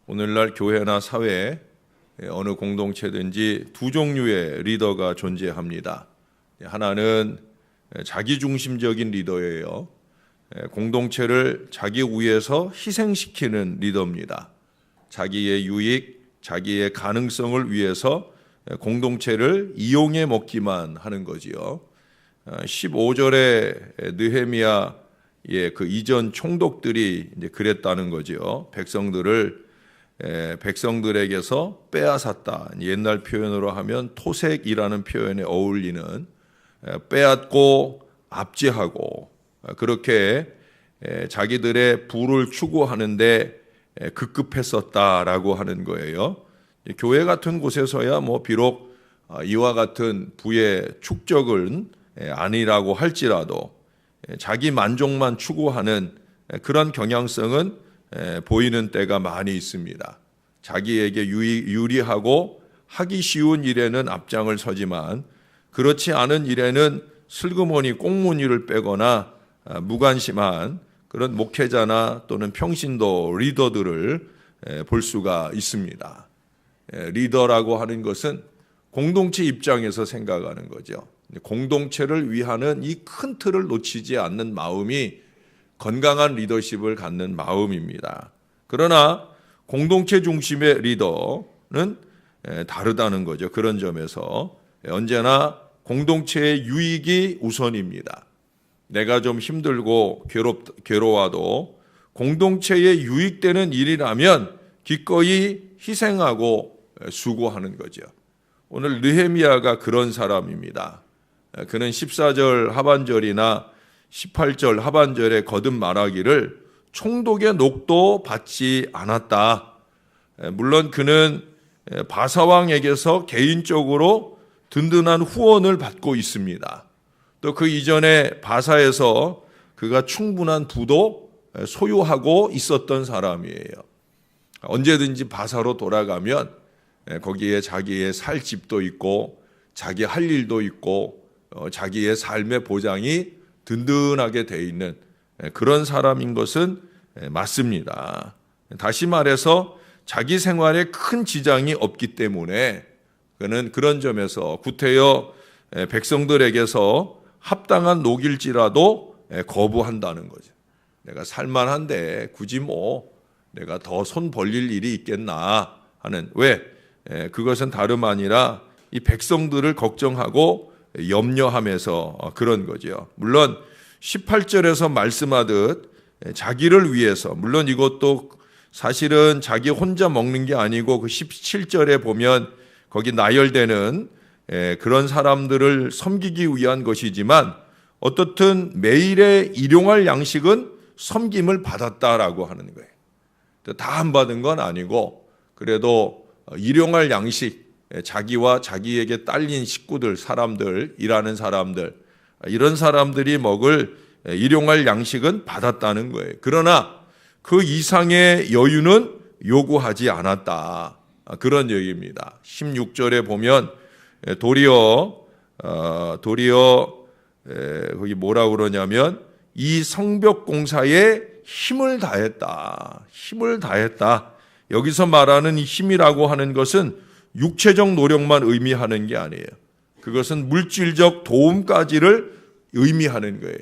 오늘날 교회나 사회 어느 공동체든지 두 종류의 리더가 존재합니다. 하나는 자기중심적인 리더예요. 공동체를 자기 위해서 희생시키는 리더입니다. 자기의 유익, 자기의 가능성을 위해서 공동체를 이용해 먹기만 하는 거지요. 15절에 느헤미야의 그 이전 총독들이 이제 그랬다는 거죠. 백성들에게서 빼앗았다. 옛날 표현으로 하면 토색이라는 표현에 어울리는 빼앗고 압제하고 그렇게 자기들의 부를 추구하는데 급급했었다라고 하는 거예요. 교회 같은 곳에서야 비록 이와 같은 부의 축적은 아니라고 할지라도 자기 만족만 추구하는 그런 경향성은 보이는 때가 많이 있습니다. 자기에게 유리하고 하기 쉬운 일에는 앞장을 서지만 그렇지 않은 일에는 슬그머니 꽁무니를 빼거나 무관심한 그런 목회자나 또는 평신도 리더들을 볼 수가 있습니다. 리더라고 하는 것은 공동체 입장에서 생각하는 거죠. 공동체를 위하는 이 큰 틀을 놓치지 않는 마음이 건강한 리더십을 갖는 마음입니다. 그러나 공동체 중심의 리더는 다르다는 거죠. 그런 점에서 언제나 공동체의 유익이 우선입니다. 내가 좀 힘들고 괴로워도 공동체에 유익되는 일이라면 기꺼이 희생하고 수고하는 거죠. 오늘 느헤미야가 그런 사람입니다. 그는 14절 하반절이나 18절 하반절에 거듭 말하기를 총독의 녹도 받지 않았다. 물론 그는 바사왕에게서 개인적으로 든든한 후원을 받고 있습니다. 또 그 이전에 바사에서 그가 충분한 부도 소유하고 있었던 사람이에요. 언제든지 바사로 돌아가면 거기에 자기의 살 집도 있고 자기 할 일도 있고 자기의 삶의 보장이 든든하게 돼 있는 그런 사람인 것은 맞습니다. 다시 말해서 자기 생활에 큰 지장이 없기 때문에 그는 그런 점에서 구태여 백성들에게서 합당한 녹일지라도 거부한다는 거죠. 내가 살만한데 굳이 내가 더 손 벌릴 일이 있겠나 하는 왜? 그것은 다름 아니라 이 백성들을 걱정하고 염려하면서 그런 거죠. 물론 18절에서 말씀하듯 자기를 위해서 물론 이것도 사실은 자기 혼자 먹는 게 아니고 그 17절에 보면 거기 나열되는 그런 사람들을 섬기기 위한 것이지만 어떻든 매일의 일용할 양식은 섬김을 받았다라고 하는 거예요. 다 안 받은 건 아니고 그래도 일용할 양식 자기와 자기에게 딸린 식구들, 사람들, 일하는 사람들 이런 사람들이 먹을 일용할 양식은 받았다는 거예요. 그러나 그 이상의 여유는 요구하지 않았다. 그런 얘기입니다. 16절에 보면 도리어 거기 뭐라고 그러냐면 이 성벽 공사에 힘을 다했다. 힘을 다했다. 여기서 말하는 이 힘이라고 하는 것은 육체적 노력만 의미하는 게 아니에요. 그것은 물질적 도움까지를 의미하는 거예요.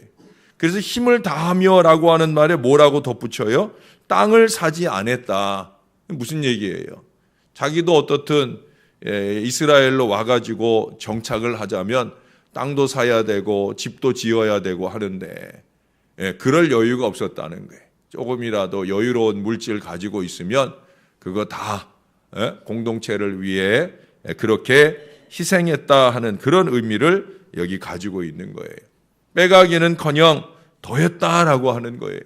그래서 힘을 다하며라고 하는 말에 뭐라고 덧붙여요? 땅을 사지 않았다. 무슨 얘기예요? 자기도 어떻든 이스라엘로 와가지고 정착을 하자면 땅도 사야 되고 집도 지어야 되고 하는데 그럴 여유가 없었다는 거예요. 조금이라도 여유로운 물질 가지고 있으면 그거 다 공동체를 위해 그렇게 희생했다 하는 그런 의미를 여기 가지고 있는 거예요. 빼가기는커녕 더했다라고 하는 거예요.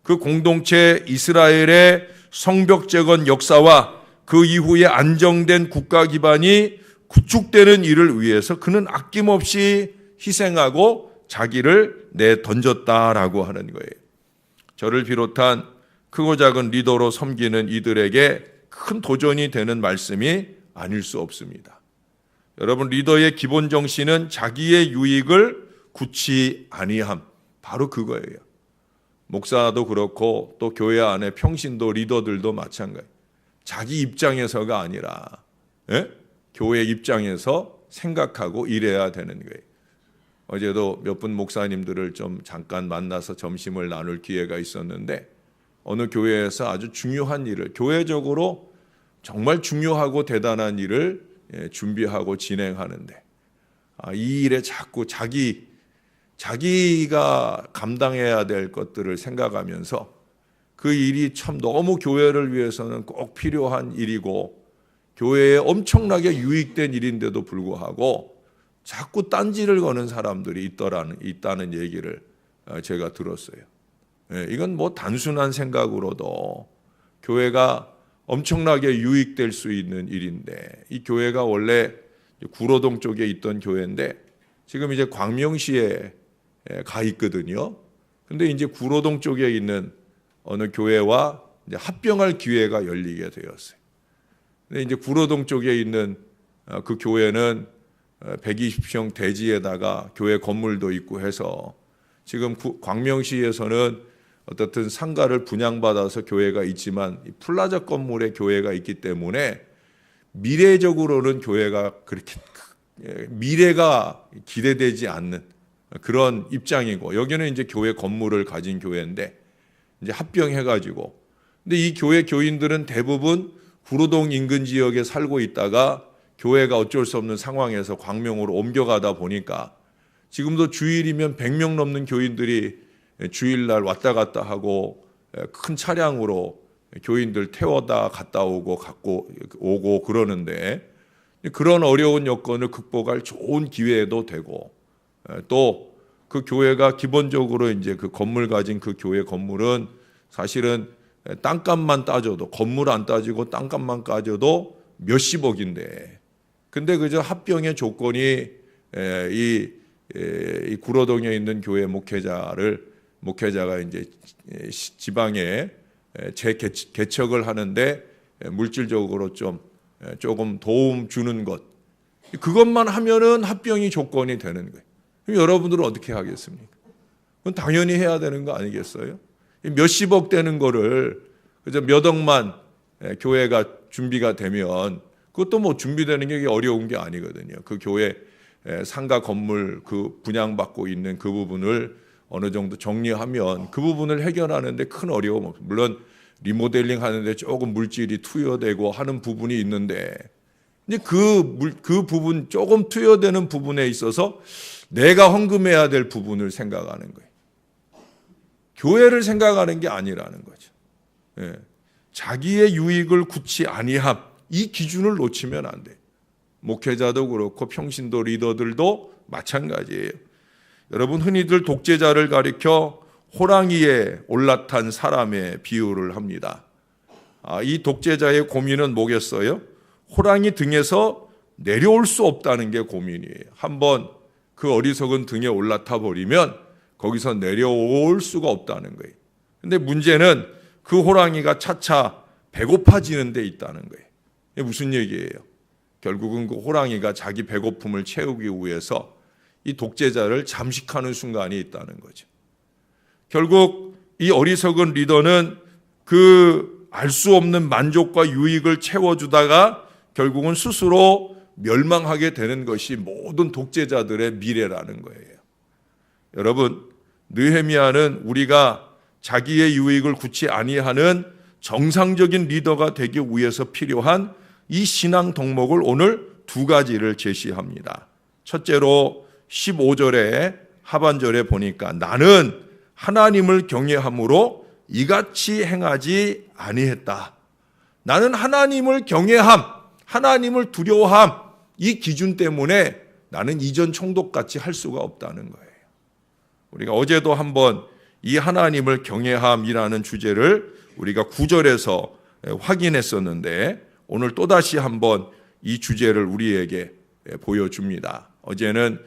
그 공동체 이스라엘의 성벽 재건 역사와 그 이후에 안정된 국가 기반이 구축되는 일을 위해서 그는 아낌없이 희생하고 자기를 내던졌다라고 하는 거예요. 저를 비롯한 크고 작은 리더로 섬기는 이들에게 큰 도전이 되는 말씀이 아닐 수 없습니다. 여러분, 리더의 기본 정신은 자기의 유익을 굳이 아니함. 바로 그거예요. 목사도 그렇고 또 교회 안에 평신도 리더들도 마찬가지. 자기 입장에서가 아니라 교회 입장에서 생각하고 일해야 되는 거예요. 어제도 몇 분 목사님들을 좀 잠깐 만나서 점심을 나눌 기회가 있었는데 어느 교회에서 아주 중요한 일을, 교회적으로 정말 중요하고 대단한 일을 준비하고 진행하는데 이 일에 자꾸 자기가 감당해야 될 것들을 생각하면서 그 일이 참 너무 교회를 위해서는 꼭 필요한 일이고 교회에 엄청나게 유익된 일인데도 불구하고 자꾸 딴지를 거는 사람들이 있다는 얘기를 제가 들었어요. 이건 뭐 단순한 생각으로도 교회가 엄청나게 유익될 수 있는 일인데, 이 교회가 원래 구로동 쪽에 있던 교회인데 지금 이제 광명시에 가 있거든요. 근데 이제 구로동 쪽에 있는 어느 교회와 이제 합병할 기회가 열리게 되었어요. 근데 이제 구로동 쪽에 있는 그 교회는 120평 대지에다가 교회 건물도 있고 해서 지금 광명시에서는 어떻든 상가를 분양받아서 교회가 있지만 플라자 건물에 교회가 있기 때문에 미래적으로는 교회가 그렇게 미래가 기대되지 않는 그런 입장이고, 여기는 이제 교회 건물을 가진 교회인데 이제 합병해가지고, 근데 이 교회 교인들은 대부분 구로동 인근 지역에 살고 있다가 교회가 어쩔 수 없는 상황에서 광명으로 옮겨가다 보니까 지금도 주일이면 100명 넘는 교인들이 주일날 왔다 갔다 하고 큰 차량으로 교인들 태워다 갔다 오고 갖고 오고 그러는데, 그런 어려운 여건을 극복할 좋은 기회도 되고, 또 그 교회가 기본적으로 이제 그 건물 가진 그 교회 건물은 사실은 땅값만 따져도, 건물 안 따지고 땅값만 따져도 몇십억인데, 근데 그저 합병의 조건이 이 구로동에 있는 교회 목회자가 이제 지방에 재개척을 하는데 물질적으로 조금 도움 주는 것, 그것만 하면은 합병이 조건이 되는 거예요. 그럼 여러분들은 어떻게 하겠습니까? 그건 당연히 해야 되는 거 아니겠어요? 몇십억 되는 거를 그저 몇 억만 교회가 준비가 되면, 그것도 뭐 준비되는 게 어려운 게 아니거든요. 그 교회 상가 건물 그 분양받고 있는 그 부분을 어느 정도 정리하면 그 부분을 해결하는데 큰 어려움 없어요. 물론 리모델링 하는데 조금 물질이 투여되고 하는 부분이 있는데, 이제 그 부분 조금 투여되는 부분에 있어서 내가 헌금해야 될 부분을 생각하는 거예요. 교회를 생각하는 게 아니라는 거죠. 자기의 유익을 굳이 아니함, 이 기준을 놓치면 안 돼요. 목회자도 그렇고 평신도 리더들도 마찬가지예요. 여러분, 흔히들 독재자를 가리켜 호랑이에 올라탄 사람의 비유를 합니다. 이 독재자의 고민은 뭐겠어요? 호랑이 등에서 내려올 수 없다는 게 고민이에요. 한번 그 어리석은 등에 올라타 버리면 거기서 내려올 수가 없다는 거예요. 근데 문제는 그 호랑이가 차차 배고파지는 데 있다는 거예요. 이게 무슨 얘기예요? 결국은 그 호랑이가 자기 배고픔을 채우기 위해서 이 독재자를 잠식하는 순간이 있다는 거죠. 결국 이 어리석은 리더는 그 알 수 없는 만족과 유익을 채워주다가 결국은 스스로 멸망하게 되는 것이 모든 독재자들의 미래라는 거예요. 여러분, 느헤미야는 우리가 자기의 유익을 굳이 아니하는 정상적인 리더가 되기 위해서 필요한 이 신앙 덕목을 오늘 두 가지를 제시합니다. 첫째로 15절에 하반절에 보니까 나는 하나님을 경외함으로 이같이 행하지 아니했다. 나는 하나님을 경외함, 하나님을 두려워함, 이 기준 때문에 나는 이전 총독같이 할 수가 없다는 거예요. 우리가 어제도 한번 이 하나님을 경외함이라는 주제를 우리가 9절에서 확인했었는데 오늘 또다시 한번 이 주제를 우리에게 보여줍니다. 어제는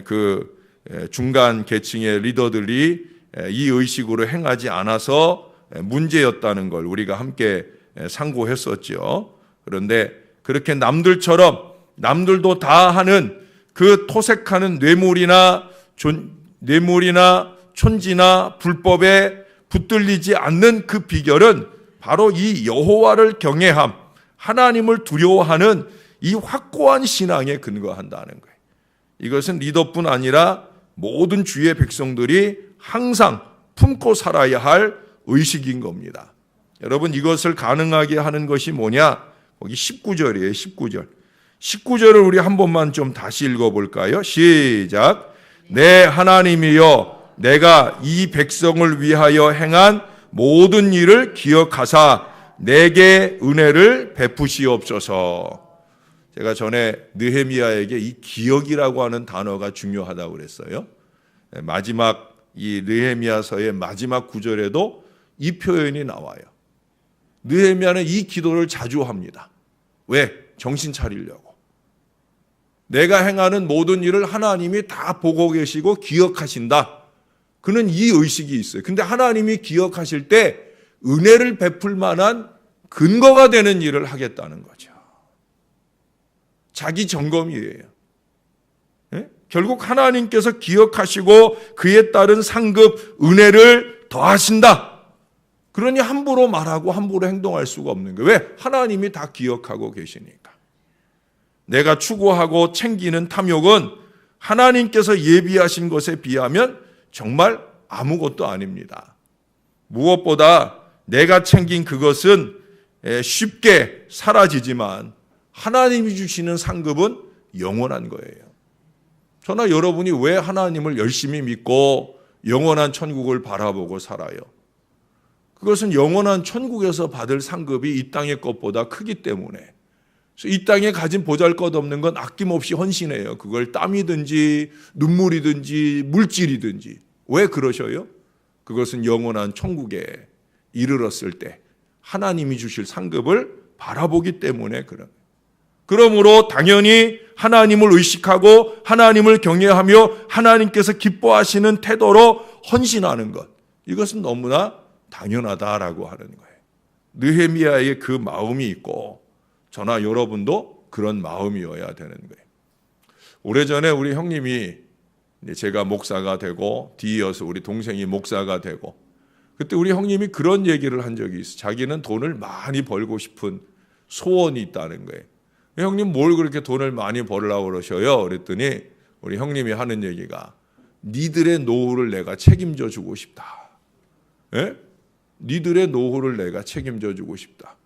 그 중간 계층의 리더들이 이 의식으로 행하지 않아서 문제였다는 걸 우리가 함께 상고했었죠. 그런데 그렇게 남들도 다 하는 그 토색하는 뇌물이나 촌지나 불법에 붙들리지 않는 그 비결은 바로 이 여호와를 경외함, 하나님을 두려워하는 이 확고한 신앙에 근거한다는 거예요. 이것은 리더뿐 아니라 모든 주의 백성들이 항상 품고 살아야 할 의식인 겁니다. 여러분, 이것을 가능하게 하는 것이 뭐냐? 거기 19절이에요. 19절. 19절을 우리 한 번만 좀 다시 읽어볼까요? 시작. 내 하나님이여, 내가 이 백성을 위하여 행한 모든 일을 기억하사 내게 은혜를 베푸시옵소서. 제가 전에 느헤미야에게 이 기억이라고 하는 단어가 중요하다고 그랬어요. 마지막 이 느헤미야서의 마지막 구절에도 이 표현이 나와요. 느헤미야는 이 기도를 자주 합니다. 왜? 정신 차리려고. 내가 행하는 모든 일을 하나님이 다 보고 계시고 기억하신다. 그는 이 의식이 있어요. 근데 하나님이 기억하실 때 은혜를 베풀 만한 근거가 되는 일을 하겠다는 거죠. 자기 점검이에요. 예? 결국 하나님께서 기억하시고 그에 따른 상급 은혜를 더하신다. 그러니 함부로 말하고 함부로 행동할 수가 없는 거예요. 왜? 하나님이 다 기억하고 계시니까. 내가 추구하고 챙기는 탐욕은 하나님께서 예비하신 것에 비하면 정말 아무것도 아닙니다. 무엇보다 내가 챙긴 그것은 쉽게 사라지지만 하나님이 주시는 상급은 영원한 거예요. 저나 여러분이 왜 하나님을 열심히 믿고 영원한 천국을 바라보고 살아요? 그것은 영원한 천국에서 받을 상급이 이 땅의 것보다 크기 때문에. 이 땅에 가진 보잘것없는 건 아낌없이 헌신해요. 그걸 땀이든지 눈물이든지 물질이든지. 왜 그러셔요? 그것은 영원한 천국에 이르렀을 때 하나님이 주실 상급을 바라보기 때문에 그런. 그러므로 당연히 하나님을 의식하고 하나님을 경외하며 하나님께서 기뻐하시는 태도로 헌신하는 것. 이것은 너무나 당연하다라고 하는 거예요. 느헤미야의 그 마음이 있고 저나 여러분도 그런 마음이어야 되는 거예요. 오래전에 우리 형님이 제가 목사가 되고 뒤이어서 우리 동생이 목사가 되고 그때 우리 형님이 그런 얘기를 한 적이 있어요. 자기는 돈을 많이 벌고 싶은 소원이 있다는 거예요. 형님 뭘 그렇게 돈을 많이 벌려고 그러셔요? 그랬더니 우리 형님이 하는 얘기가 니들의 노후를 내가 책임져 주고 싶다. 예? 니들의 노후를 내가 책임져 주고 싶다.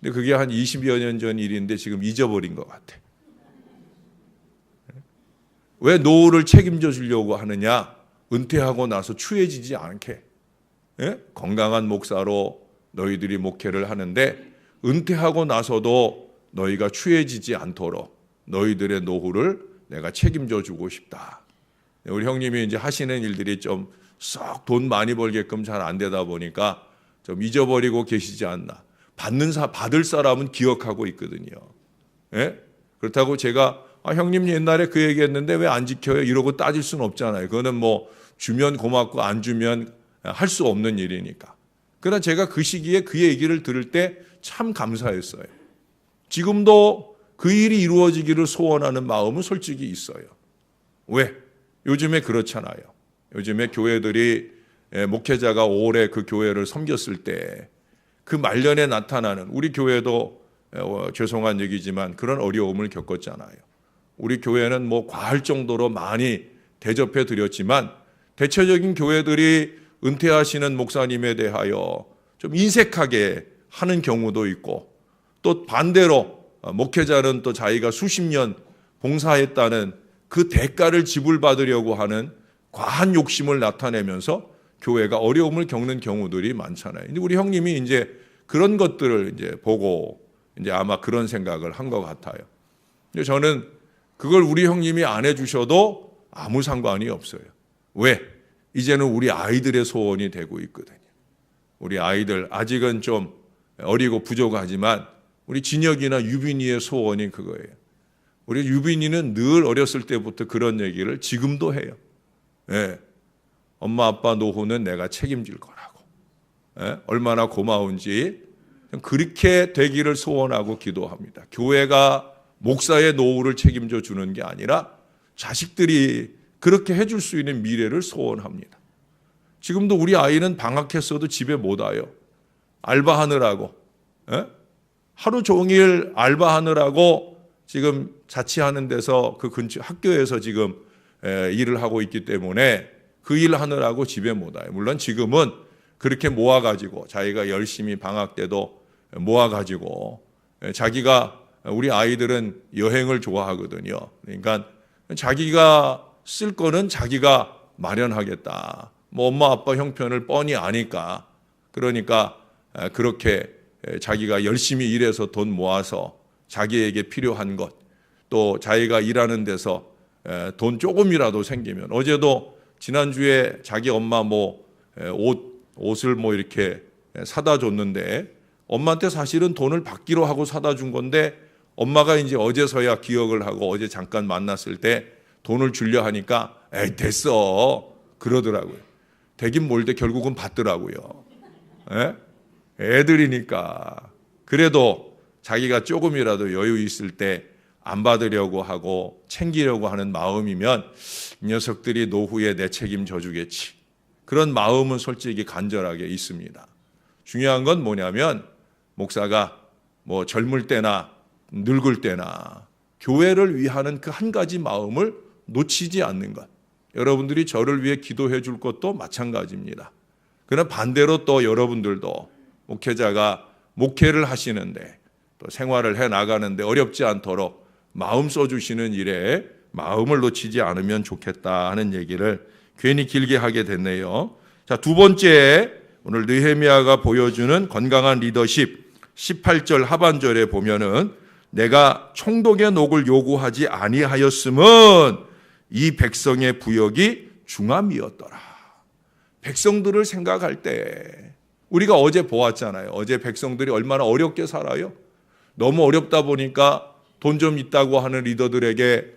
근데 그게 한 20여 년 전 일인데 지금 잊어버린 것 같아. 왜 노후를 책임져 주려고 하느냐? 은퇴하고 나서 추해지지 않게. 예? 건강한 목사로 너희들이 목회를 하는데 은퇴하고 나서도 너희가 추해지지 않도록 너희들의 노후를 내가 책임져 주고 싶다. 우리 형님이 이제 하시는 일들이 좀 썩 돈 많이 벌게끔 잘 안 되다 보니까 좀 잊어버리고 계시지 않나. 받을 사람은 기억하고 있거든요. 예? 그렇다고 제가 형님 옛날에 그 얘기했는데 왜 안 지켜요? 이러고 따질 수는 없잖아요. 그거는 뭐 주면 고맙고 안 주면 할 수 없는 일이니까. 그러나 제가 그 시기에 그 얘기를 들을 때 참 감사했어요. 지금도 그 일이 이루어지기를 소원하는 마음은 솔직히 있어요. 왜? 요즘에 그렇잖아요. 요즘에 교회들이 목회자가 오래 그 교회를 섬겼을 때 그 말년에 나타나는 우리 교회도 죄송한 얘기지만 그런 어려움을 겪었잖아요. 우리 교회는 뭐 과할 정도로 많이 대접해 드렸지만 대체적인 교회들이 은퇴하시는 목사님에 대하여 좀 인색하게 하는 경우도 있고 또 반대로 목회자는 또 자기가 수십 년 봉사했다는 그 대가를 지불받으려고 하는 과한 욕심을 나타내면서 교회가 어려움을 겪는 경우들이 많잖아요. 근데 우리 형님이 이제 그런 것들을 이제 보고 이제 아마 그런 생각을 한 것 같아요. 근데 저는 그걸 우리 형님이 안 해주셔도 아무 상관이 없어요. 왜? 이제는 우리 아이들의 소원이 되고 있거든요. 우리 아이들 아직은 좀 어리고 부족하지만 우리 진혁이나 유빈이의 소원이 그거예요. 우리 유빈이는 늘 어렸을 때부터 그런 얘기를 지금도 해요. 예. 엄마 아빠 노후는 내가 책임질 거라고. 예? 얼마나 고마운지 그렇게 되기를 소원하고 기도합니다. 교회가 목사의 노후를 책임져 주는 게 아니라 자식들이 그렇게 해줄 수 있는 미래를 소원합니다. 지금도 우리 아이는 방학했어도 집에 못 와요. 알바하느라고, 예? 하루 종일 알바하느라고 지금 자취하는 데서 그 근처 학교에서 지금 일을 하고 있기 때문에 그 일 하느라고 집에 못 와요. 물론 지금은 그렇게 모아가지고 자기가 열심히 방학 때도 모아가지고 자기가 우리 아이들은 여행을 좋아하거든요. 그러니까 자기가 쓸 거는 자기가 마련하겠다. 뭐 엄마 아빠 형편을 뻔히 아니까 그러니까 그렇게 자기가 열심히 일해서 돈 모아서 자기에게 필요한 것 또 자기가 일하는 데서 돈 조금이라도 생기면 어제도 지난주에 자기 엄마 뭐 옷을 뭐 이렇게 사다 줬는데 엄마한테 사실은 돈을 받기로 하고 사다 준 건데 엄마가 이제 어제서야 기억을 하고 어제 잠깐 만났을 때 돈을 주려 하니까 에이 됐어 그러더라고요. 되긴 뭘때 결국은 받더라고요. 에? 애들이니까. 그래도 자기가 조금이라도 여유 있을 때 안 받으려고 하고 챙기려고 하는 마음이면 이 녀석들이 노후에 내 책임져 주겠지. 그런 마음은 솔직히 간절하게 있습니다. 중요한 건 뭐냐면 목사가 뭐 젊을 때나 늙을 때나 교회를 위하는 그 한 가지 마음을 놓치지 않는 것. 여러분들이 저를 위해 기도해 줄 것도 마찬가지입니다. 그러나 반대로 또 여러분들도 목회자가 목회를 하시는데 또 생활을 해 나가는데 어렵지 않도록 마음 써주시는 일에 마음을 놓치지 않으면 좋겠다 하는 얘기를 괜히 길게 하게 됐네요. 자, 두 번째 오늘 느헤미야가 보여주는 건강한 리더십 18절 하반절에 보면은 내가 총독의 녹을 요구하지 아니하였음은 이 백성의 부역이 중함이었더라. 백성들을 생각할 때 우리가 어제 보았잖아요. 어제 백성들이 얼마나 어렵게 살아요. 너무 어렵다 보니까 돈 좀 있다고 하는 리더들에게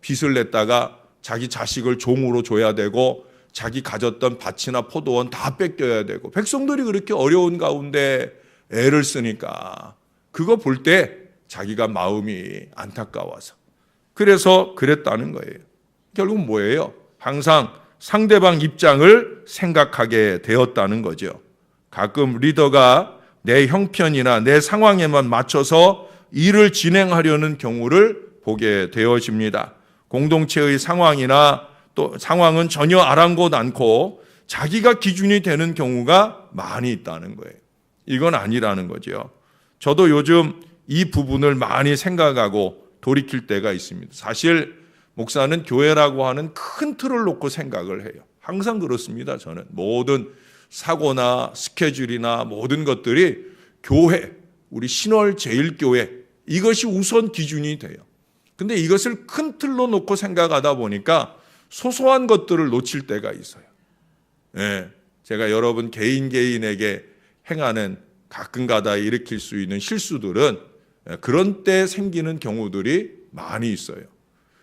빚을 냈다가 자기 자식을 종으로 줘야 되고 자기 가졌던 밭이나 포도원 다 뺏겨야 되고 백성들이 그렇게 어려운 가운데 애를 쓰니까 그거 볼 때 자기가 마음이 안타까워서 그래서 그랬다는 거예요. 결국 뭐예요? 항상 상대방 입장을 생각하게 되었다는 거죠. 가끔 리더가 내 형편이나 내 상황에만 맞춰서 일을 진행하려는 경우를 보게 되어집니다. 공동체의 상황이나 또 상황은 전혀 아랑곳 않고 자기가 기준이 되는 경우가 많이 있다는 거예요. 이건 아니라는 거죠. 저도 요즘 이 부분을 많이 생각하고 돌이킬 때가 있습니다. 사실 목사는 교회라고 하는 큰 틀을 놓고 생각을 해요. 항상 그렇습니다. 저는 모든 사고나 스케줄이나 모든 것들이 교회, 우리 신월제일교회 이것이 우선 기준이 돼요. 근데 이것을 큰 틀로 놓고 생각하다 보니까 소소한 것들을 놓칠 때가 있어요. 예, 제가 여러분 개인에게 행하는 가끔가다 일으킬 수 있는 실수들은 그런 때 생기는 경우들이 많이 있어요.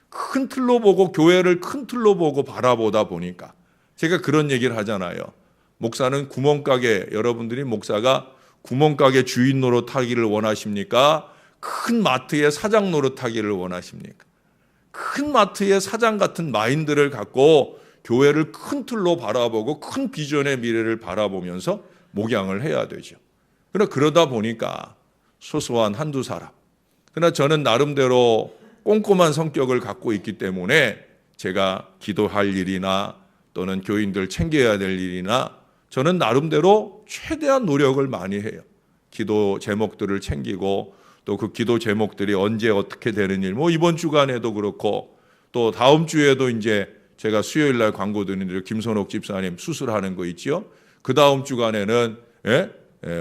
큰 틀로 보고 교회를 큰 틀로 보고 바라보다 보니까 제가 그런 얘기를 하잖아요. 목사는 구멍가게, 여러분들이 목사가 구멍가게 주인 노릇하기를 원하십니까? 큰 마트의 사장 노릇하기를 원하십니까? 큰 마트의 사장 같은 마인드를 갖고 교회를 큰 틀로 바라보고 큰 비전의 미래를 바라보면서 목양을 해야 되죠. 그러다 보니까 소소한 한두 사람. 그러나 저는 나름대로 꼼꼼한 성격을 갖고 있기 때문에 제가 기도할 일이나 또는 교인들 챙겨야 될 일이나 저는 나름대로 최대한 노력을 많이 해요. 기도 제목들을 챙기고 또 그 기도 제목들이 언제 어떻게 되는 일, 뭐 이번 주간에도 그렇고 또 다음 주에도 이제 제가 수요일 날 광고 드리는 대로 김선옥 집사님 수술하는 거 있죠. 그 다음 주간에는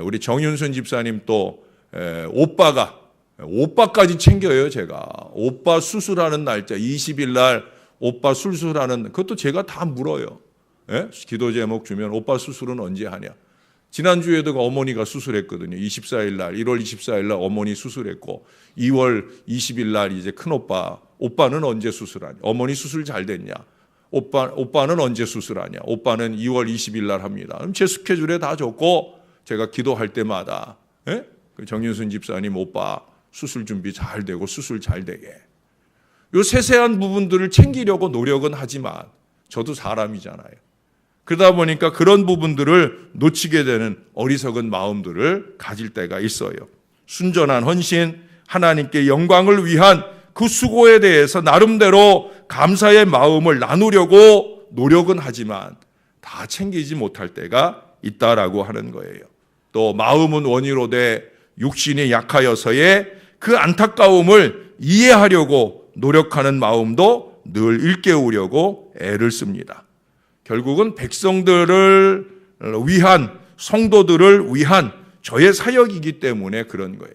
우리 정윤순 집사님 또 오빠까지 챙겨요. 제가 오빠 수술하는 날짜 20일 날 오빠 수술하는 그것도 제가 다 물어요. 기도 제목 주면 오빠 수술은 언제 하냐. 지난주에도 어머니가 수술했거든요. 24일 날, 1월 24일 날 어머니 수술했고 2월 20일 날 이제 오빠는 언제 수술하냐. 어머니 수술 잘 됐냐. 오빠는 언제 수술하냐. 오빠는 2월 20일 날 합니다. 그럼 제 스케줄에 다 적고 제가 기도할 때마다 정윤순 집사님 오빠 수술 준비 잘 되고 수술 잘 되게. 요 세세한 부분들을 챙기려고 노력은 하지만 저도 사람이잖아요. 그러다 보니까 그런 부분들을 놓치게 되는 어리석은 마음들을 가질 때가 있어요. 순전한 헌신, 하나님께 영광을 위한 그 수고에 대해서 나름대로 감사의 마음을 나누려고 노력은 하지만 다 챙기지 못할 때가 있다라고 하는 거예요. 또 마음은 원이로 돼 육신이 약하여서의 그 안타까움을 이해하려고 노력하는 마음도 늘 일깨우려고 애를 씁니다. 결국은 백성들을 위한, 성도들을 위한 저의 사역이기 때문에 그런 거예요.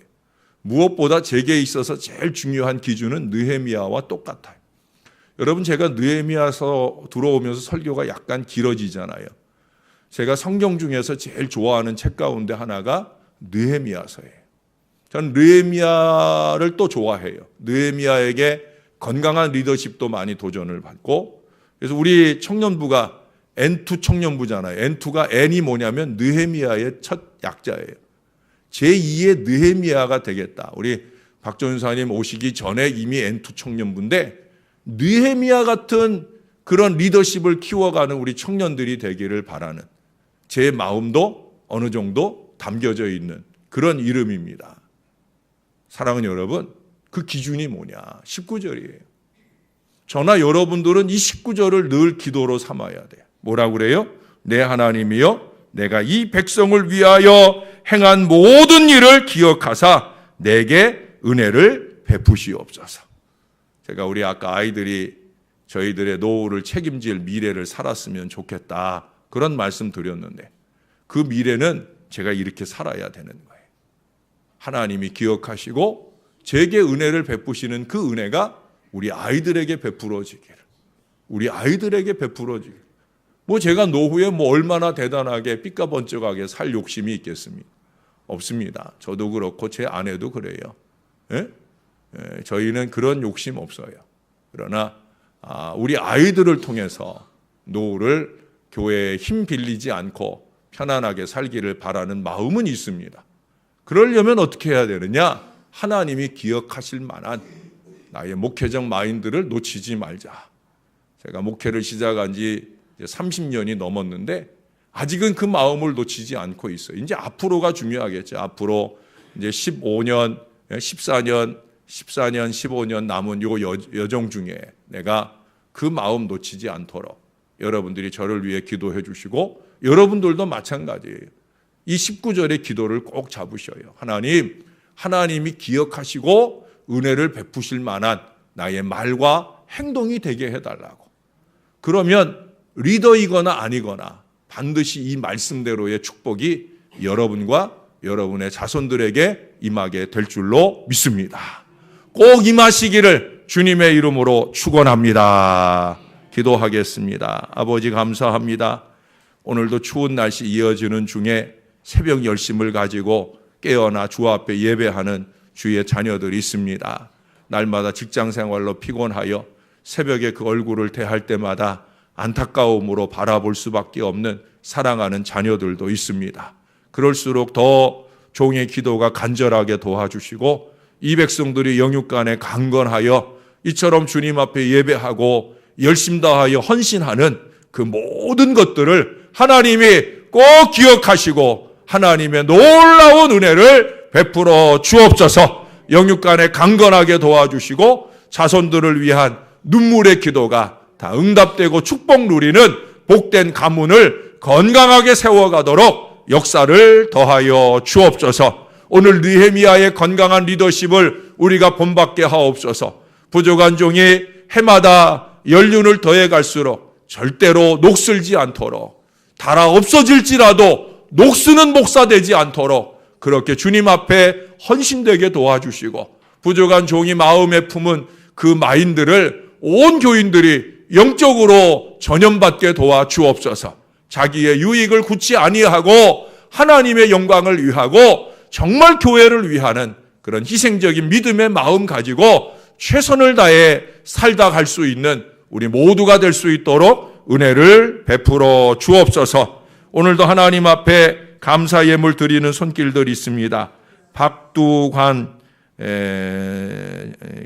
무엇보다 제게 있어서 제일 중요한 기준은 느헤미야와 똑같아요. 여러분, 제가 느헤미야서 들어오면서 설교가 약간 길어지잖아요. 제가 성경 중에서 제일 좋아하는 책 가운데 하나가 느헤미야서예요. 저는 느헤미야를 또 좋아해요. 느헤미야에게 건강한 리더십도 많이 도전을 받고, 그래서 우리 청년부가 N2 청년부잖아요. N2가 N이 뭐냐면 느헤미야의 첫 약자예요. 제2의 느헤미야가 되겠다. 우리 박 전사님 오시기 전에 이미 N2 청년부인데 느헤미야 같은 그런 리더십을 키워가는 우리 청년들이 되기를 바라는 제 마음도 어느 정도 담겨져 있는 그런 이름입니다. 사랑하는 여러분, 그 기준이 뭐냐? 19절이에요. 저나 여러분들은 이 19절을 늘 기도로 삼아야 돼요. 뭐라고 그래요? 내 하나님이여, 내가 이 백성을 위하여 행한 모든 일을 기억하사 내게 은혜를 베푸시옵소서. 제가 우리 아까 아이들이 저희들의 노후를 책임질 미래를 살았으면 좋겠다, 그런 말씀 드렸는데 그 미래는 제가 이렇게 살아야 되는 거예요. 하나님이 기억하시고 제게 은혜를 베푸시는 그 은혜가 우리 아이들에게 베풀어지기를, 우리 아이들에게 베풀어지기를. 뭐 제가 노후에 뭐 얼마나 대단하게 삐까번쩍하게 살 욕심이 있겠습니까? 없습니다. 저도 그렇고 제 아내도 그래요. 예? 저희는 그런 욕심 없어요. 그러나 우리 아이들을 통해서 노후를 교회에 힘 빌리지 않고 편안하게 살기를 바라는 마음은 있습니다. 그러려면 어떻게 해야 되느냐? 하나님이 기억하실 만한 나의 목회적 마인드를 놓치지 말자. 제가 목회를 시작한 지 30년이 넘었는데 아직은 그 마음을 놓치지 않고 있어요. 이제 앞으로가 중요하겠죠. 앞으로 이제 15년, 14년, 15년 남은 요 여정 중에 내가 그 마음 놓치지 않도록 여러분들이 저를 위해 기도해 주시고 여러분들도 마찬가지예요. 이 19절의 기도를 꼭 잡으셔요. 하나님이 기억하시고 은혜를 베푸실 만한 나의 말과 행동이 되게 해달라고. 그러면 리더이거나 아니거나 반드시 이 말씀대로의 축복이 여러분과 여러분의 자손들에게 임하게 될 줄로 믿습니다. 꼭 임하시기를 주님의 이름으로 축원합니다. 기도하겠습니다. 아버지 감사합니다. 오늘도 추운 날씨 이어지는 중에 새벽 열심을 가지고 깨어나 주 앞에 예배하는 주의 자녀들이 있습니다. 날마다 직장 생활로 피곤하여 새벽에 그 얼굴을 대할 때마다 안타까움으로 바라볼 수밖에 없는 사랑하는 자녀들도 있습니다. 그럴수록 더 종의 기도가 간절하게 도와주시고 이 백성들이 영육간에 강건하여 이처럼 주님 앞에 예배하고 열심 다하여 헌신하는 그 모든 것들을 하나님이 꼭 기억하시고 하나님의 놀라운 은혜를 베풀어 주옵소서. 영육간에 강건하게 도와주시고 자손들을 위한 눈물의 기도가 다 응답되고 축복 누리는 복된 가문을 건강하게 세워가도록 역사를 더하여 주옵소서. 오늘 느헤미야의 건강한 리더십을 우리가 본받게 하옵소서. 부족한 종이 해마다 연륜을 더해갈수록 절대로 녹슬지 않도록, 달아 없어질지라도 녹쓰는 목사 되지 않도록 그렇게 주님 앞에 헌신되게 도와주시고, 부족한 종이 마음에 품은 그 마인드를 온 교인들이 영적으로 전염받게 도와주옵소서. 자기의 유익을 굳지 아니하고 하나님의 영광을 위하고 정말 교회를 위하는 그런 희생적인 믿음의 마음 가지고 최선을 다해 살다 갈 수 있는 우리 모두가 될 수 있도록 은혜를 베풀어 주옵소서. 오늘도 하나님 앞에 감사 예물 드리는 손길들이 있습니다. 박두관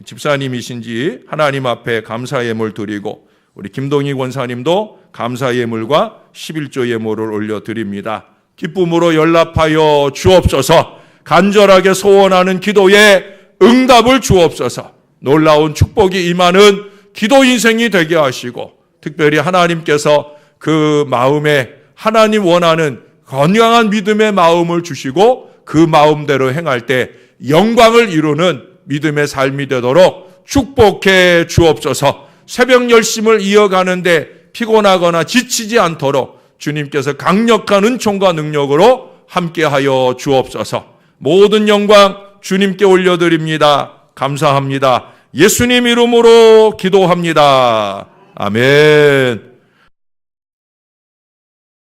집사님이신지 하나님 앞에 감사 예물 드리고, 우리 김동희 권사님도 감사 예물과 11조 예물을 올려드립니다. 기쁨으로 연락하여 주옵소서. 간절하게 소원하는 기도에 응답을 주옵소서. 놀라운 축복이 임하는 기도 인생이 되게 하시고, 특별히 하나님께서 그 마음에 하나님 원하는 건강한 믿음의 마음을 주시고 그 마음대로 행할 때 영광을 이루는 믿음의 삶이 되도록 축복해 주옵소서. 새벽 열심을 이어가는데 피곤하거나 지치지 않도록 주님께서 강력한 은총과 능력으로 함께하여 주옵소서. 모든 영광 주님께 올려드립니다. 감사합니다. 예수님 이름으로 기도합니다. 아멘.